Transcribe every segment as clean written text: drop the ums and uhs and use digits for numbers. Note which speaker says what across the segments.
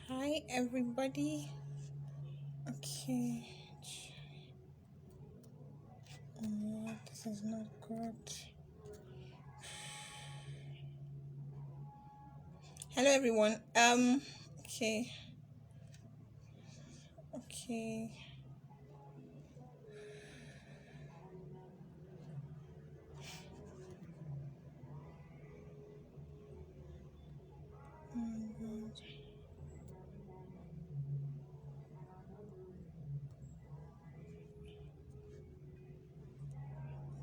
Speaker 1: Hi, everybody. Okay. This is not good. Hello, everyone. Okay. Okay.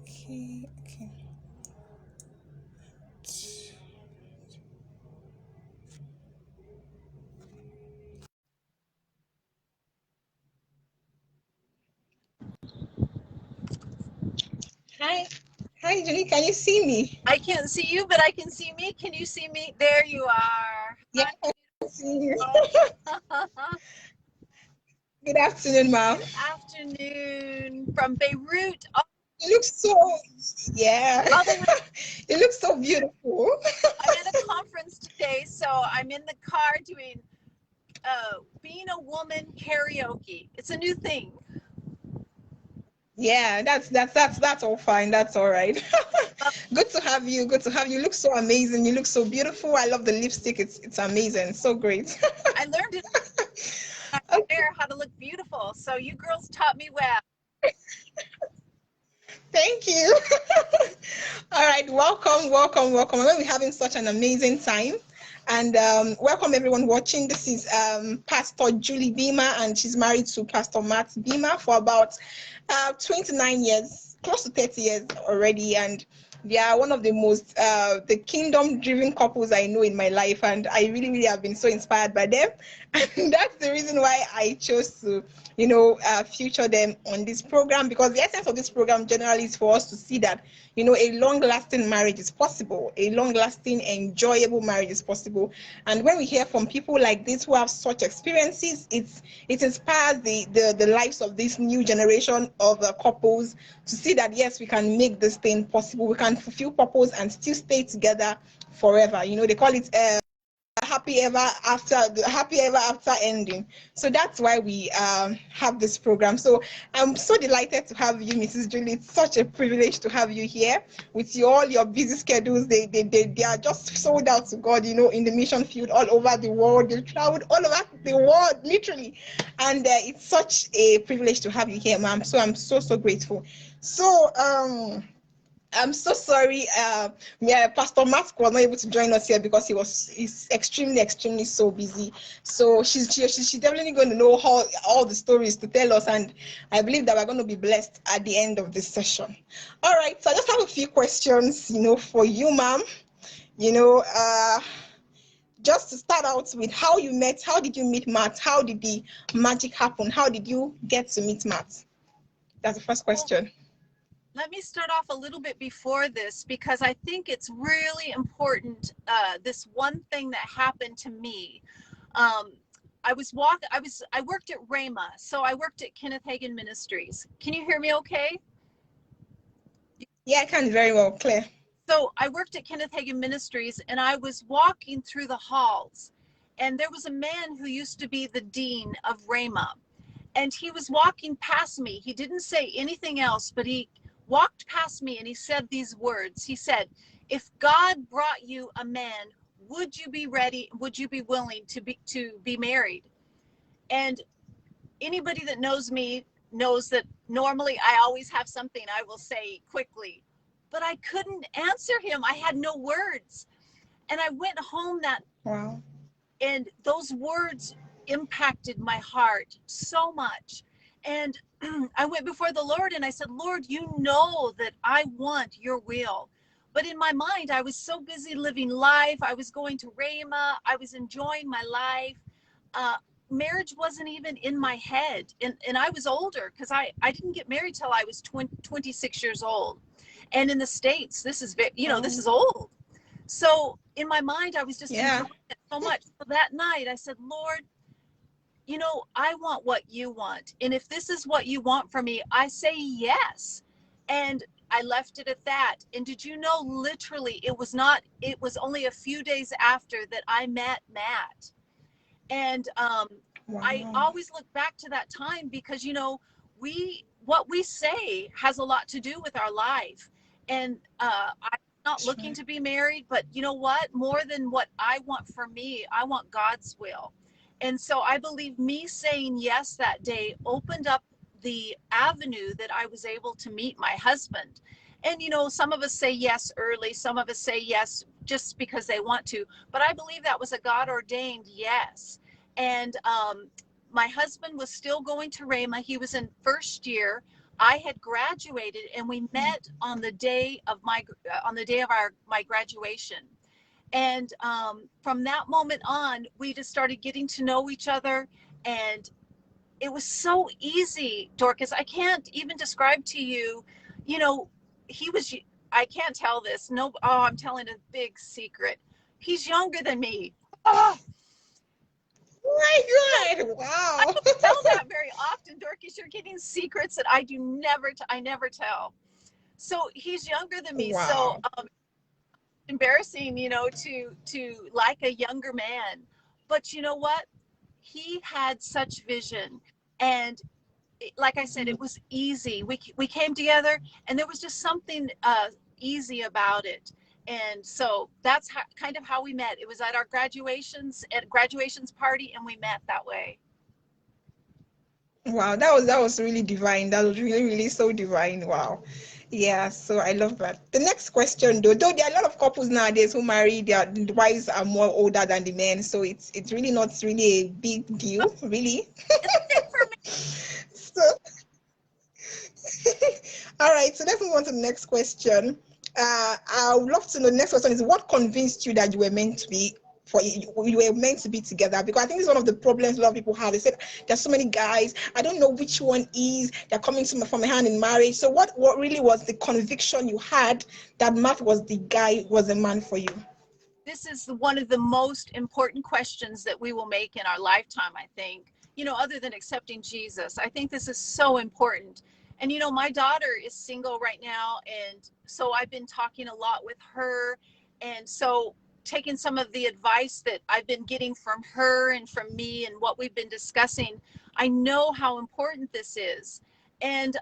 Speaker 1: Okay. Okay. Hi. Hi, Julie. Can you see me?
Speaker 2: I can't see you, but I can see me. Can you see me? There you are.
Speaker 1: Yeah, I can see you.
Speaker 2: Hi.
Speaker 1: Good afternoon, ma'am.
Speaker 2: Good afternoon from Beirut. Oh,
Speaker 1: You look so, yeah.
Speaker 2: all the way.
Speaker 1: You look so beautiful.
Speaker 2: I'm at a conference today, so I'm in the car doing being a woman karaoke. It's a new thing.
Speaker 1: Yeah, that's all fine. That's all right.
Speaker 2: But
Speaker 1: Good to have you. Good to have you. You look so amazing. You look so beautiful. I love the lipstick. It's amazing. So great.
Speaker 2: I learned it
Speaker 1: Okay,
Speaker 2: there how to look beautiful. So you girls taught me well.
Speaker 1: thank you. All right, welcome. We're having such an amazing time. And welcome everyone watching. This is Pastor Julie Beemer, and she's married to Pastor Matt Beemer for about 29 years, close to 30 years already. And they are one of the most the kingdom-driven couples I know in my life, and I really have been so inspired by them. And that's the reason why I chose to feature them on this program, because the essence of this program generally is for us to see that a long-lasting marriage is possible, a long-lasting enjoyable marriage is possible. And when we hear from people like this who have such experiences, it inspires the lives of this new generation of couples to see that yes, we can make this thing possible, we can fulfill purpose and still stay together forever. They call it happy ever after ending. So that's why we have this program. So I'm so delighted to have you, Mrs. Julie. It's such a privilege to have you here with all your busy schedules. They are just sold out to God, in the mission field all over the world. They traveled all over the world, literally. And it's such a privilege to have you here, ma'am. So I'm so grateful. So I'm so sorry. Yeah, Pastor Matt was not able to join us here because he's extremely so busy. So she's definitely going to know all the stories to tell us, and I believe that we're going to be blessed at the end of this session. All right, so I just have a few questions, for you, ma'am. You know, uh, just to start out with how you met. How did you meet Matt? How did the magic happen? How did you get to meet Matt? That's the first
Speaker 2: Well,
Speaker 1: question.
Speaker 2: let me start off a little bit before this because I think it's really important. This one thing that happened to me. Um, I worked at Rhema, so I worked at Kenneth Hagin Ministries. Can you hear me okay?
Speaker 1: Yeah, I can very well, clear.
Speaker 2: So I worked at Kenneth Hagin Ministries, and I was walking through the halls, and there was a man who used to be the dean of Rhema, and he was walking past me. He didn't say anything else, but he walked past me and he said these words. He said, "If God brought you a man, would you be ready? Would you be willing to be married?" And anybody that knows me knows that normally I always have something I will say quickly, but I couldn't answer him. I had no words. And I went home that,
Speaker 1: Wow.
Speaker 2: and those words impacted my heart so much. And I went before the Lord and I said, "Lord, you know that I want your will." But in my mind, I was so busy living life. I was going to Rhema. I was enjoying my life. Uh, Marriage wasn't even in my head. And I was older because I didn't get married till I was 26 years old. And in the States, this is, this
Speaker 1: Wow.
Speaker 2: is old. So in my mind, I was just
Speaker 1: Yeah.
Speaker 2: enjoying it so much. So that night I said, "Lord, I want what you want. And if this is what you want for me, I say yes." And I left it at that. And did you know, literally, it was only a few days after that I met Matt. And I
Speaker 1: Wow.
Speaker 2: always look back to that time because, you know, what we say has a lot to do with our life. And I'm not
Speaker 1: That's
Speaker 2: looking
Speaker 1: right.
Speaker 2: to be married, but you know what? More than what I want for me, I want God's will. And so I believe me saying yes that day opened up the avenue that I was able to meet my husband. And, you know, some of us say yes early, some of us say yes just because they want to. But I believe that was a God ordained yes. And my husband was still going to Rhema. He was in first year. I had graduated, and we met on the day of my graduation. And from that moment on, we just started getting to know each other, and it was so easy, Dorcas. I can't even describe to you. You know, he was. I can't tell this. No. Oh, I'm telling a big secret. He's younger than me. Oh,
Speaker 1: My God.
Speaker 2: I
Speaker 1: Wow.
Speaker 2: don't tell that very often, Dorcas. You're getting secrets that I never tell. So he's younger than me. So
Speaker 1: Wow.
Speaker 2: embarrassing, you know, to like a younger man. But you know what? He had such vision, and like I said, it was easy. We came together, and there was just something easy about it. And so that's kind of how we met. It was at our graduations party, and we met that way.
Speaker 1: Wow, that was really divine. That was really, really so divine. Wow. Yeah, so I love that. The next question though there are a lot of couples nowadays who marry, the wives are more older than the men, so it's really not really a big deal, really.
Speaker 2: It's the same for me.
Speaker 1: So all right, so let's move on to the next question. I would love to know, the next question is, what convinced you that you were meant to be you were meant to be together? Because I think this is one of the problems a lot of people have. They said there's so many guys, I don't know which one is, they're coming to me from a hand in marriage. So what really was the conviction you had that Matt was the guy, was a man for you?
Speaker 2: This is one of the most important questions that we will make in our lifetime, I think. You know, other than accepting Jesus, I think this is so important. And, you know, my daughter is single right now. And so I've been talking a lot with her. And so taking some of the advice that I've been getting from her and from me and what we've been discussing, I know how important this is. And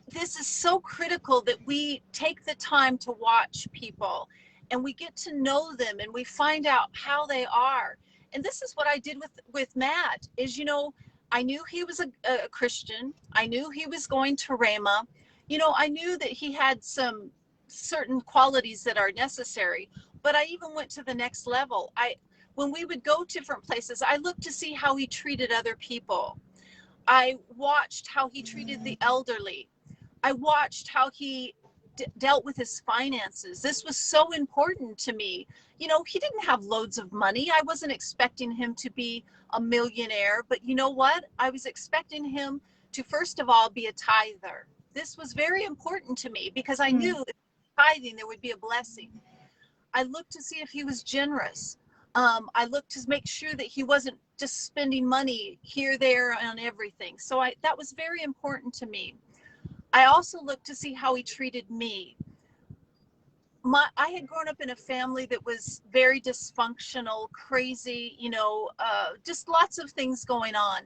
Speaker 2: this is so critical that we take the time to watch people and we get to know them and we find out how they are. And this is what I did with Matt is, you know, I knew he was a Christian. I knew he was going to Rhema. You know, I knew that he had some certain qualities that are necessary, but I even went to the next level. When we would go to different places, I looked to see how he treated other people. I watched how he treated the elderly. I watched how he dealt with his finances. This was so important to me. You know, he didn't have loads of money. I wasn't expecting him to be a millionaire, but you know what? I was expecting him to, first of all, be a tither. This was very important to me because I knew if tithing, there would be a blessing. I looked to see if he was generous. I looked to make sure that he wasn't just spending money here, there, on everything. So that was very important to me. I also looked to see how he treated me. I had grown up in a family that was very dysfunctional, crazy, you know, just lots of things going on.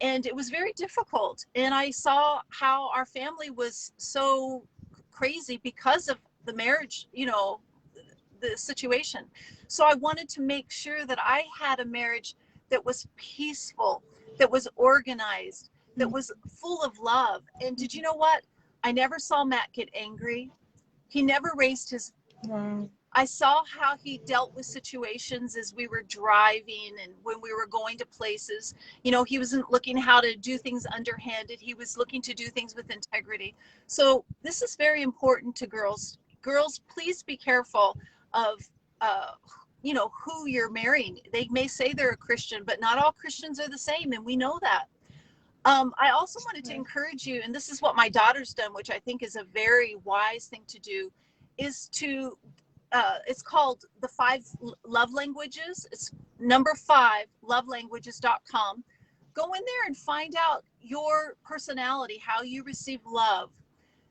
Speaker 2: And it was very difficult. And I saw how our family was so crazy because of the marriage, you know, the situation. So I wanted to make sure that I had a marriage that was peaceful, that was organized, that was full of love. And did you know what? I never saw Matt get angry. He never raised his.
Speaker 1: Wow.
Speaker 2: I saw how he dealt with situations as we were driving and when we were going to places. You know, he wasn't looking how to do things underhanded. He was looking to do things with integrity. So this is very important to girls. Girls, please be careful of, uh, you know, who you're marrying. They may say they're a Christian, but not all Christians are the same, and we know that. I also wanted to encourage you, and this is what my daughter's done, which I think is a very wise thing to do, is to it's called the five love languages. It's number 5 lovelanguages.com. Go in there and find out your personality, how you receive love.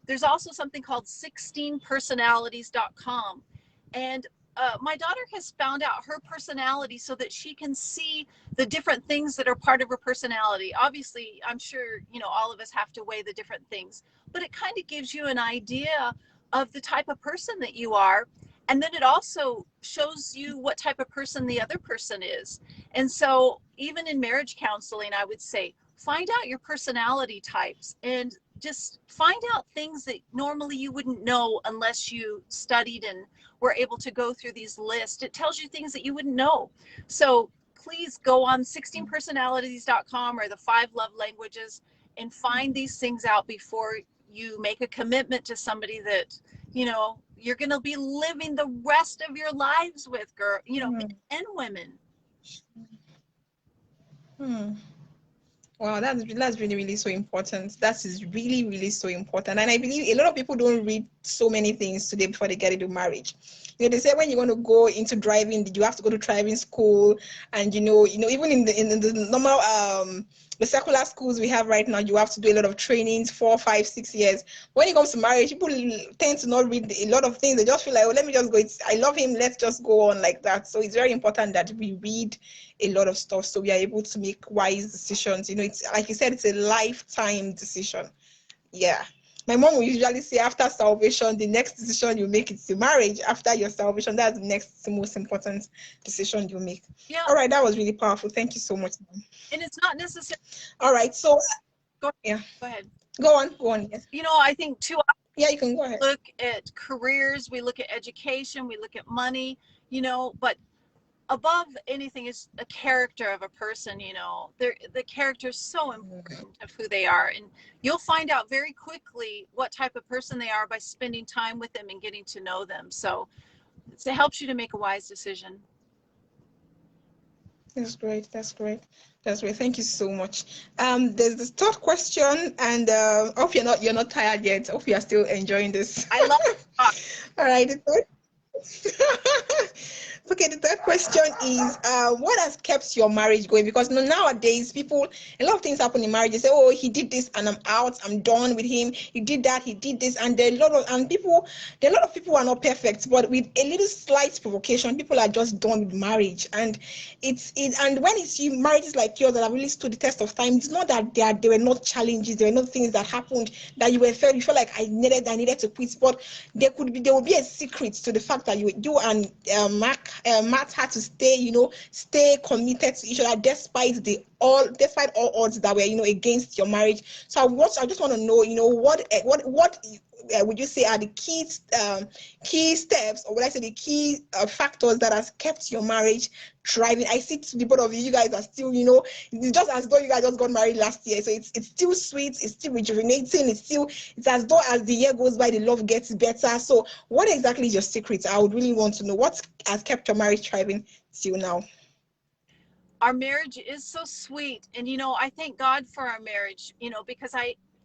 Speaker 2: There's also something called 16personalities.com. And my daughter has found out her personality so that she can see the different things that are part of her personality. Obviously, I'm sure, all of us have to weigh the different things, but it kind of gives you an idea of the type of person that you are. And then it also shows you what type of person the other person is. And so even in marriage counseling, I would say, find out your personality types and just find out things that normally you wouldn't know unless you studied and were able to go through these lists. It tells you things that you wouldn't know. So please go on 16personalities.com or the 5 love languages and find these things out before you make a commitment to somebody that, you're going to be living the rest of your lives with, girl, men and women.
Speaker 1: Wow, that's really, really so important. That is really, really so important. And I believe a lot of people don't read so many things today before they get into marriage. They say when you want to go into driving, you have to go to driving school, and even in the normal the secular schools we have right now, you have to do a lot of trainings, 4, 5, 6 years. When it comes to marriage, people tend to not read a lot of things. They just feel like, oh, let me just go. I love him. Let's just go on like that. So it's very important that we read a lot of stuff so we are able to make wise decisions. It's like you said, it's a lifetime decision. Yeah. My mom will usually say after salvation, the next decision you make is the marriage. After your salvation, that's the next most important decision you make.
Speaker 2: Yeah.
Speaker 1: All right, that was really powerful. Thank you so much.
Speaker 2: And it's not necessary.
Speaker 1: All right, so
Speaker 2: Go
Speaker 1: ahead.
Speaker 2: Go
Speaker 1: on. Yes.
Speaker 2: I think too.
Speaker 1: Yeah, you can go ahead.
Speaker 2: Look at careers, we look at education, we look at money, but above anything is a character of a person. The character is so important of who they are, and you'll find out very quickly what type of person they are by spending time with them and getting to know them. So it helps you to make a wise decision.
Speaker 1: That's great. Thank you so much. There's this third question, and I hope you're not tired yet. I hope you are still enjoying this.
Speaker 2: I love it.
Speaker 1: All right, the third okay, the third question is what has kept your marriage going? Because nowadays a lot of things happen in marriage. They say, oh, he did this and I'm out, I'm done with him. He did that, he did this, and there are a lot of people who are not perfect, but with a little slight provocation, people are just done with marriage. And and when it's you marriages like yours that have really stood the test of time, it's not that there were not challenges, there were not things that happened that you felt like I needed to quit, but there will be a secret to the fact that you and Matt had to stay committed to each other despite all odds that were against your marriage. So I just want to know what would you say are the key steps, or would I say the key factors that has kept your marriage thriving? I see the both of you guys are still it's just as though you guys just got married last year, so it's still sweet, it's still rejuvenating, it's as though as the year goes by the love gets better. So what exactly is your secret? I would really want to know what has kept your marriage thriving till now.
Speaker 2: Our marriage is so sweet, and I thank God for our marriage, because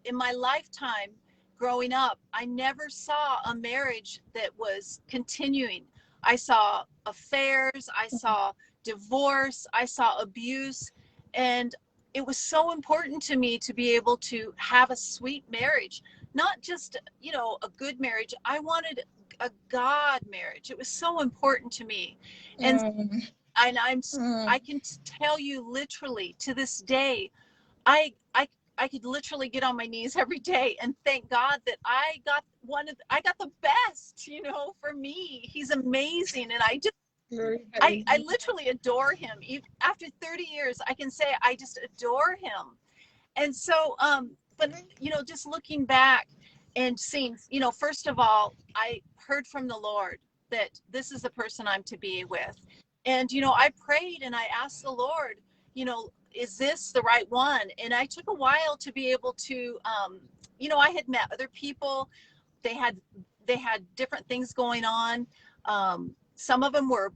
Speaker 2: in my lifetime growing up, I never saw a marriage that was continuing. I saw affairs, I saw divorce, I saw abuse, and it was so important to me to be able to have a sweet marriage, not just, a good marriage. I wanted a God marriage. It was so important to me. And I can tell you literally to this day, I could literally get on my knees every day and thank God that I got the best, for me. He's amazing. And I literally adore him. Even after 30 years, I can say I just adore him. And so, but, just looking back and seeing, first of all, I heard from the Lord that this is the person I'm to be with. And, I prayed and I asked the Lord, is this the right one? And I took a while to be able to, I had met other people. They had different things going on. Some of them were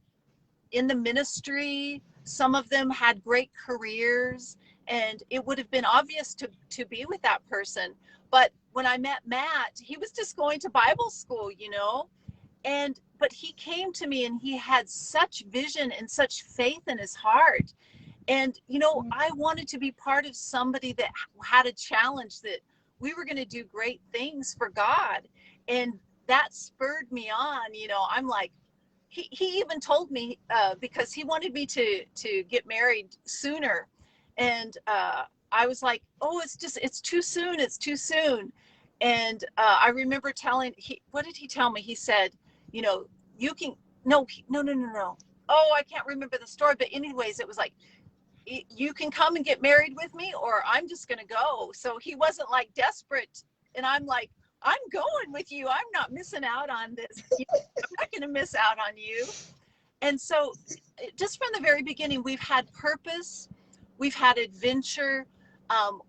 Speaker 2: in the ministry. Some of them had great careers, and it would have been obvious to be with that person. But when I met Matt, he was just going to Bible school, but he came to me and he had such vision and such faith in his heart. And, I wanted to be part of somebody that had a challenge that we were going to do great things for God. And that spurred me on. I'm like, he even told me, because he wanted me to get married sooner, and I was like, oh, it's too soon, it's too soon. And I remember what did he tell me? He said, you know, you can, no. Oh, I can't remember the story, but anyways, it was like, you can come and get married with me, or I'm just going to go. So he wasn't like desperate. And I'm like, I'm going with you. I'm not missing out on this. I'm not going to miss out on you. And so just from the very beginning, we've had purpose, we've had adventure,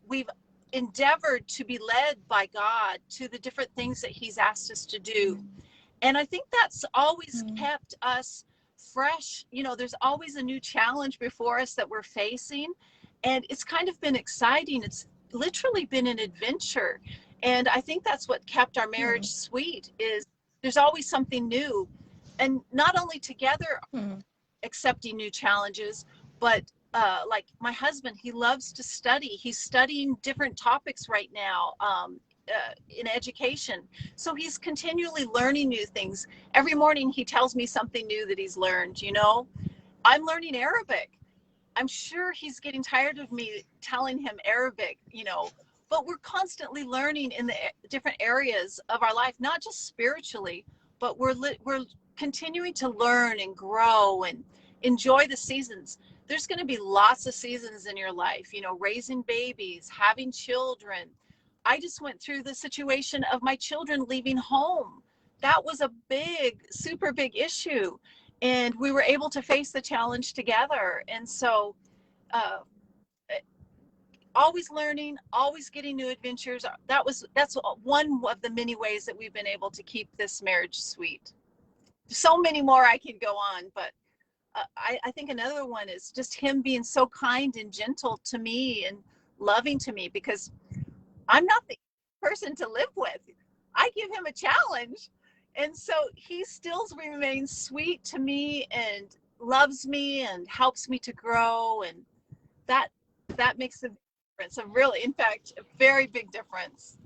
Speaker 2: we've endeavored to be led by God to the different things that he's asked us to do. And I think that's always kept us fresh. You know, there's always a new challenge before us that we're facing. And it's kind of been exciting. It's literally been an adventure. And I think that's what kept our marriage sweet, is there's always something new. And not only together accepting new challenges, but like my husband, he loves to study. He's studying different topics right now. In education. So he's continually learning new things. Every morning he tells me something new that he's learned, you know. I'm learning Arabic. I'm sure he's getting tired of me telling him Arabic, you know, but we're constantly learning in the different areas of our life, not just spiritually, but we're continuing to learn and grow and enjoy the seasons. There's going to be lots of seasons in your life, you know, raising babies, having children. I just went through the situation of my children leaving home. That was a big, super big issue. And we were able to face the challenge together. And so always learning, always getting new adventures. That's one of the many ways that we've been able to keep this marriage sweet. So many more I could go on, but I think another one is just him being so kind and gentle to me and loving to me, because I'm not the person to live with. I give him a challenge. And so he still remains sweet to me and loves me and helps me to grow. And that makes a difference. In fact, a very big difference.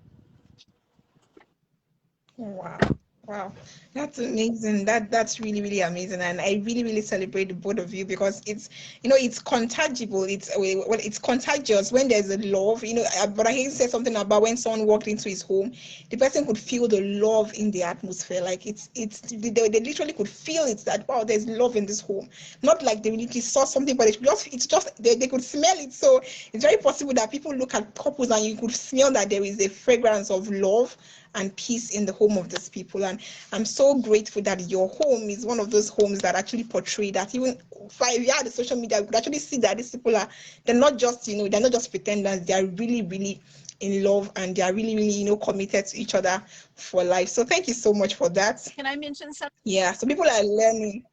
Speaker 1: Wow. Wow, that's amazing. That's really, really amazing, and I really, really celebrate the both of you, because it's, you know, it's contagible. It's contagious when there's a love. You know, but I said something about when someone walked into his home, the person could feel the love in the atmosphere. Like they literally could feel it, that wow, there's love in this home. Not like they really saw something, but it's just they could smell it. So it's very possible that people look at couples and you could smell that there is a fragrance of love and peace in the home of these people. And I'm so grateful that your home is one of those homes that actually portray that. Even if you had the social media, we could actually see that these people they're not just, you know, they're not just pretenders. They're really, really in love, and they're really, really, you know, committed to each other for life. So thank you so much for that.
Speaker 2: Can I mention something?
Speaker 1: Yeah, so people are learning.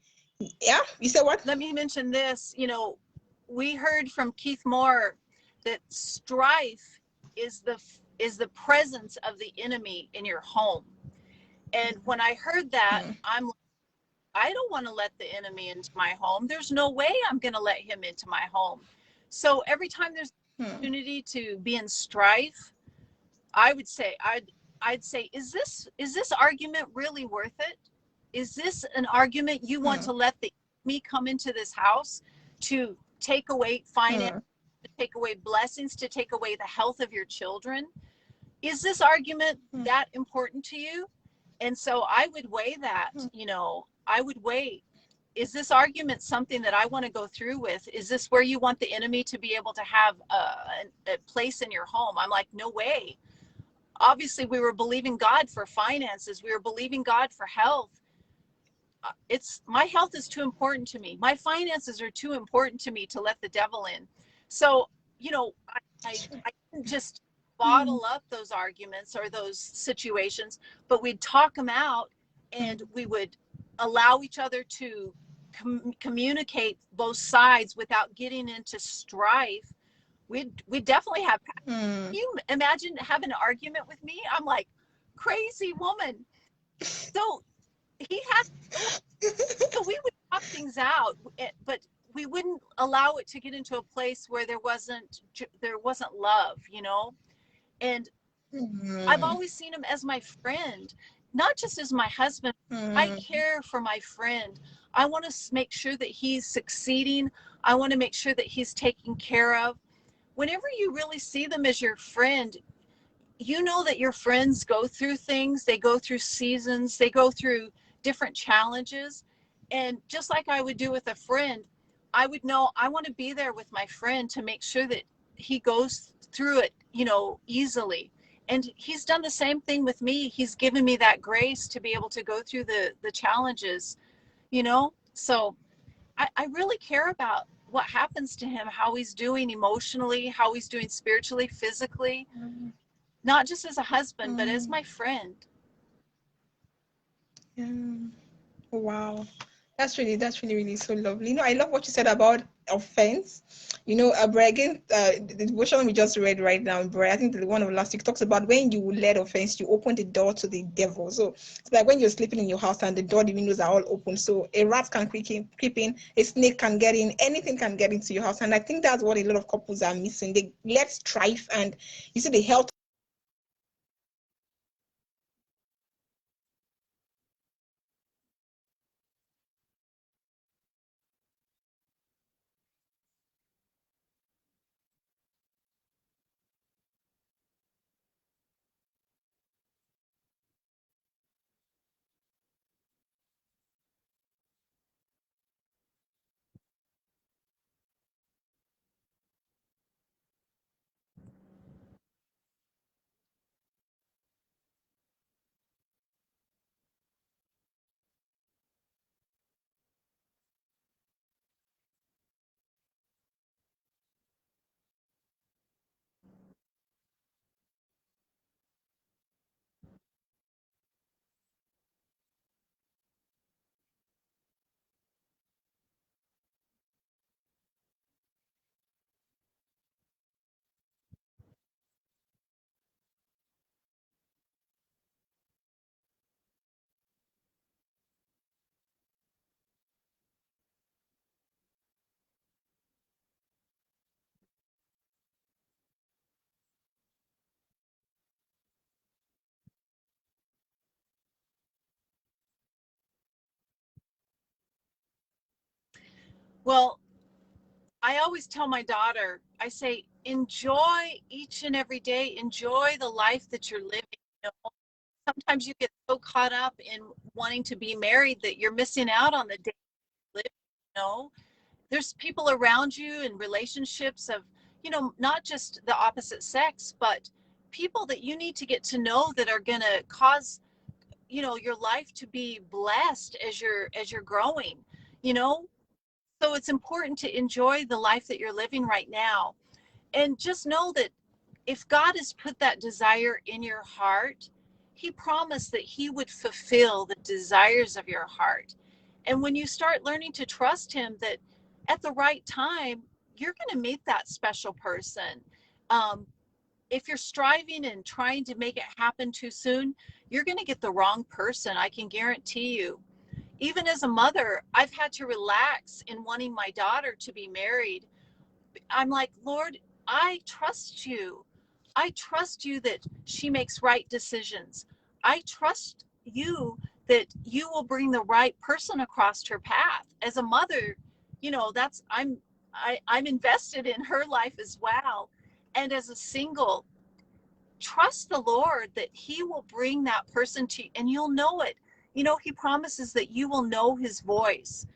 Speaker 1: Yeah, you said what?
Speaker 2: Let me mention this. You know, we heard from Keith Moore that strife is the presence of the enemy in your home. And when I heard that, I don't want to let the enemy into my home. There's no way I'm going to let him into my home. So every time there's an opportunity to be in strife, I'd say, is this argument really worth it? Is this an argument you want to let the enemy come into this house to take away finance, to take away blessings, to take away the health of your children? Is this argument that important to you? And so I would weigh that, you know, I would weigh, is this argument something that I want to go through with? Is this where you want the enemy to be able to have a place in your home? I'm like, no way. Obviously, we were believing God for finances. We were believing God for health. My health is too important to me. My finances are too important to me to let the devil in. So, you know, I didn't just bottle up those arguments or those situations, but we'd talk them out, and we would allow each other to communicate both sides without getting into strife. We definitely have. Can you imagine having an argument with me? I'm like, crazy woman. So he had, so we would talk things out, but we wouldn't allow it to get into a place where there wasn't love, you know. And I've always seen him as my friend. not just as my husband. I
Speaker 1: Mm,
Speaker 2: care for my friend. I want to make sure that he's succeeding. I want to make sure that he's taken care of. Whenever you really see them as your friend, you know that your friends go through things, they go through seasons, they go through different challenges. And just like I would do with a friend, I would know I want to be there with my friend to make sure that he goes through it, easily. And he's done the same thing with me. He's given me that grace to be able to go through the challenges, So I really care about what happens to him, how he's doing emotionally, how he's doing spiritually, physically,
Speaker 1: mm,
Speaker 2: not just as a husband, but as
Speaker 1: mm,
Speaker 2: my friend.
Speaker 1: yeah. Wow. That's really, really so lovely. I love what you said about offense. Again, the devotion we just read right now, Bray, I think the one of last week talks about when you let offense, you open the door to the devil. So it's like when you're sleeping in your house and the door, the windows are all open. So a rat can creep in, a snake can get in, anything can get into your house. And I think that's what a lot of couples are missing. They let strife and you see the health.
Speaker 2: Well, I always tell my daughter, I say, enjoy each and every day, enjoy the life that you're living. You know, Sometimes you get so caught up in wanting to be married that you're missing out on the day you live. You know, there's people around you and relationships of, not just the opposite sex, but people that you need to get to know that are going to cause your life to be blessed as you're growing you know so it's important to enjoy the life that you're living right now, and just know that if God has put that desire in your heart, he promised that he would fulfill the desires of your heart. And when you start learning to trust him, that at the right time you're going to meet that special person. um, if you're striving and trying to make it happen too soon, you're going to get the wrong person. I can guarantee you. Even as a mother, I've had to relax in wanting my daughter to be married. I'm like, Lord, I trust you. I trust you that she makes right decisions. I trust you that you will bring the right person across her path. As a mother, that's I'm invested in her life as well. And as a single, trust the Lord that he will bring that person to you and you'll know it. He promises that you will know his voice.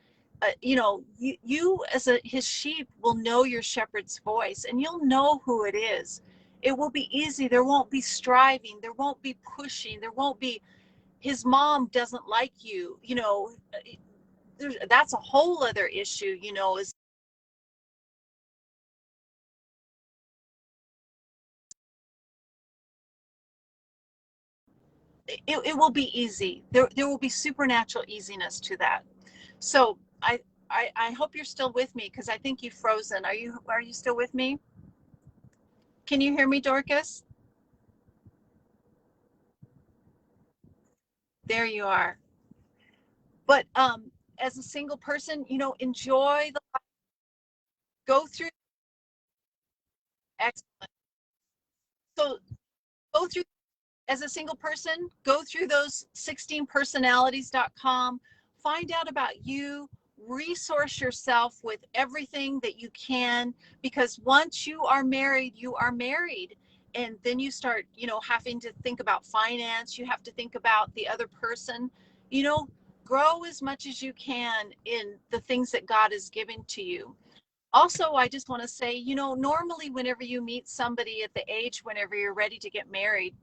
Speaker 2: You as his sheep will know your shepherd's voice and you'll know who it is. It will be easy. There won't be striving. There won't be pushing. There won't be his mom doesn't like you. That's a whole other issue, is it will be easy. There will be supernatural easiness to that. So I hope you're still with me because I think you've frozen. Are you still with me? Can you hear me, Dorcas? There you are. But as a single person, enjoy the go through excellent. So go through as a single person, go through those 16personalities.com, find out about you, resource yourself with everything that you can, because once you are married, you are married. And then you start, having to think about finance. You have to think about the other person. You know, grow as much as you can in the things that God has given to you. Also, I just want to say, normally whenever you meet somebody at the age whenever you're ready to get married,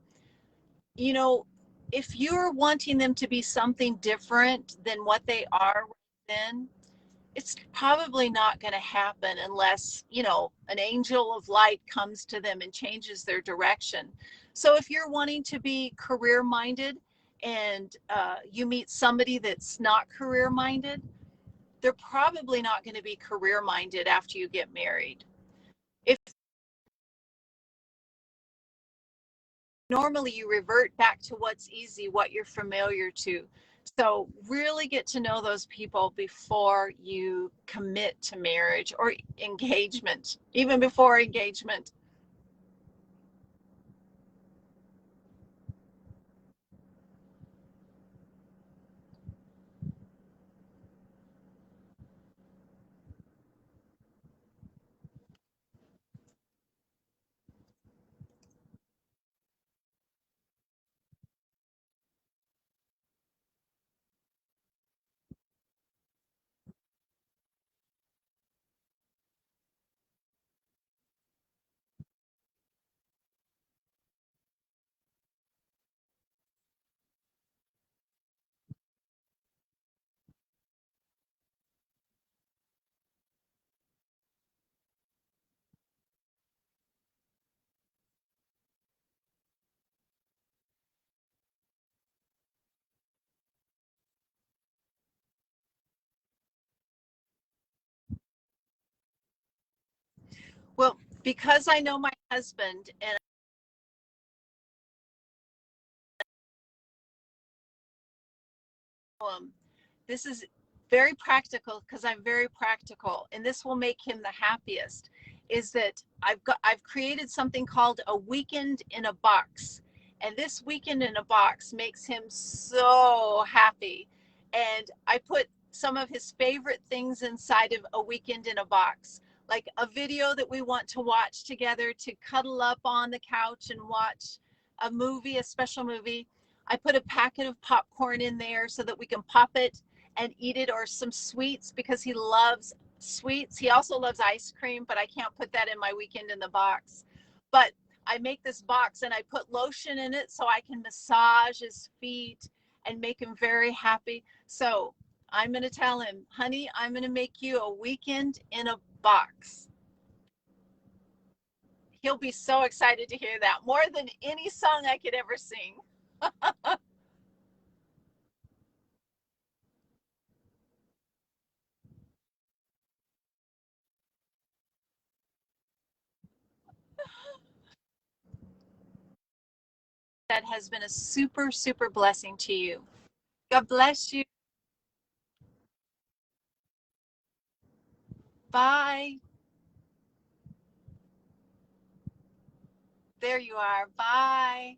Speaker 2: you know, if you're wanting them to be something different than what they are, then it's probably not going to happen unless, an angel of light comes to them and changes their direction. So if you're wanting to be career minded and you meet somebody that's not career minded, they're probably not going to be career minded after you get married. If normally you revert back to what's easy, what you're familiar to. So really get to know those people before you commit to marriage or engagement, even before engagement. Well, because I know my husband and um, this is very practical because I'm very practical and this will make him the happiest, is that I've created something called a weekend in a box. And this weekend in a box makes him so happy. And I put some of his favorite things inside of a weekend in a box, like a video that we want to watch together to cuddle up on the couch and watch a movie, a special movie. I put a packet of popcorn in there so that we can pop it and eat it, or some sweets because he loves sweets. He also loves ice cream, but I can't put that in my weekend in the box. But I make this box and I put lotion in it so I can massage his feet and make him very happy. So I'm going to tell him, honey, I'm going to make you a weekend in a box. He'll be so excited to hear that, more than any song I could ever sing. That has been a super, super blessing to you. God bless you. Bye. There you are. Bye.